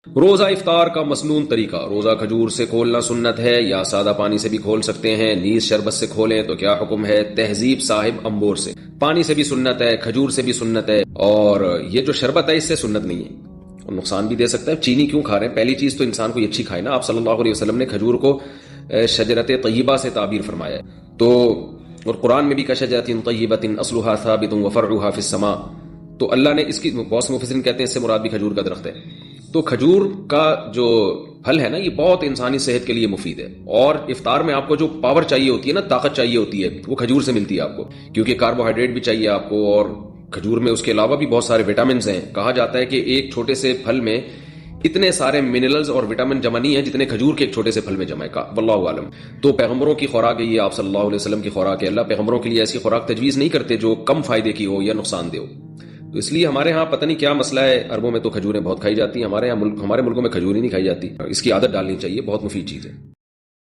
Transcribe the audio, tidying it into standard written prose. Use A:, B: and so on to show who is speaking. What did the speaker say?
A: روزہ افطار کا مسنون طریقہ: روزہ کھجور سے کھولنا سنت ہے یا سادہ پانی سے بھی کھول سکتے ہیں؟ نیز شربت سے کھولیں تو کیا حکم ہے؟ تہذیب صاحب امبور سے۔ پانی سے بھی سنت ہے، کھجور سے بھی سنت ہے، اور یہ جو شربت ہے اس سے سنت نہیں ہے اور نقصان بھی دے سکتا ہے۔ چینی کیوں کھا رہے ہیں؟ پہلی چیز تو انسان کو یہ اچھی کھائے نا۔ آپ صلی اللہ علیہ وسلم نے کھجور کو شجرت طیبہ سے تعبیر فرمایا ہے، تو اور قرآن میں بھی کشجرۃ طیبۃ اصلها ثابت وفرعها فی السماء، تو اللہ نے اس کی بہت سے مفسرین کہتے ہیں اس سے مراد بھی کھجور کا درخت ہے۔ تو کھجور کا جو پھل ہے نا یہ بہت انسانی صحت کے لیے مفید ہے، اور افطار میں آپ کو جو پاور چاہیے ہوتی ہے نا، طاقت چاہیے ہوتی ہے، وہ کھجور سے ملتی ہے آپ کو، کیونکہ کاربوہائیڈریٹ بھی چاہیے آپ کو، اور کھجور میں اس کے علاوہ بھی بہت سارے وٹامنز ہیں۔ کہا جاتا ہے کہ ایک چھوٹے سے پھل میں اتنے سارے منرلز اور وٹامن جمع نہیں ہیں جتنے کھجور کے ایک چھوٹے سے پھل میں جمع ہے، واللہ عالم۔ تو پیغمبروں کی خوراک ہے یہ، آپ صلی اللہ علیہ وسلم کی خوراک ہے۔ اللہ پیغمبروں کے لیے ایسی خوراک تجویز نہیں کرتے جو کم فائدے کی ہو یا نقصان دہ ہو، تو اس لیے ہمارے ہاں پتہ نہیں کیا مسئلہ ہے، عربوں میں تو کھجوریں بہت کھائی جاتی ہیں، ہمارے ملکوں میں کھجور ہی نہیں کھائی جاتی۔ اس کی عادت ڈالنی چاہیے، بہت مفید چیز ہے۔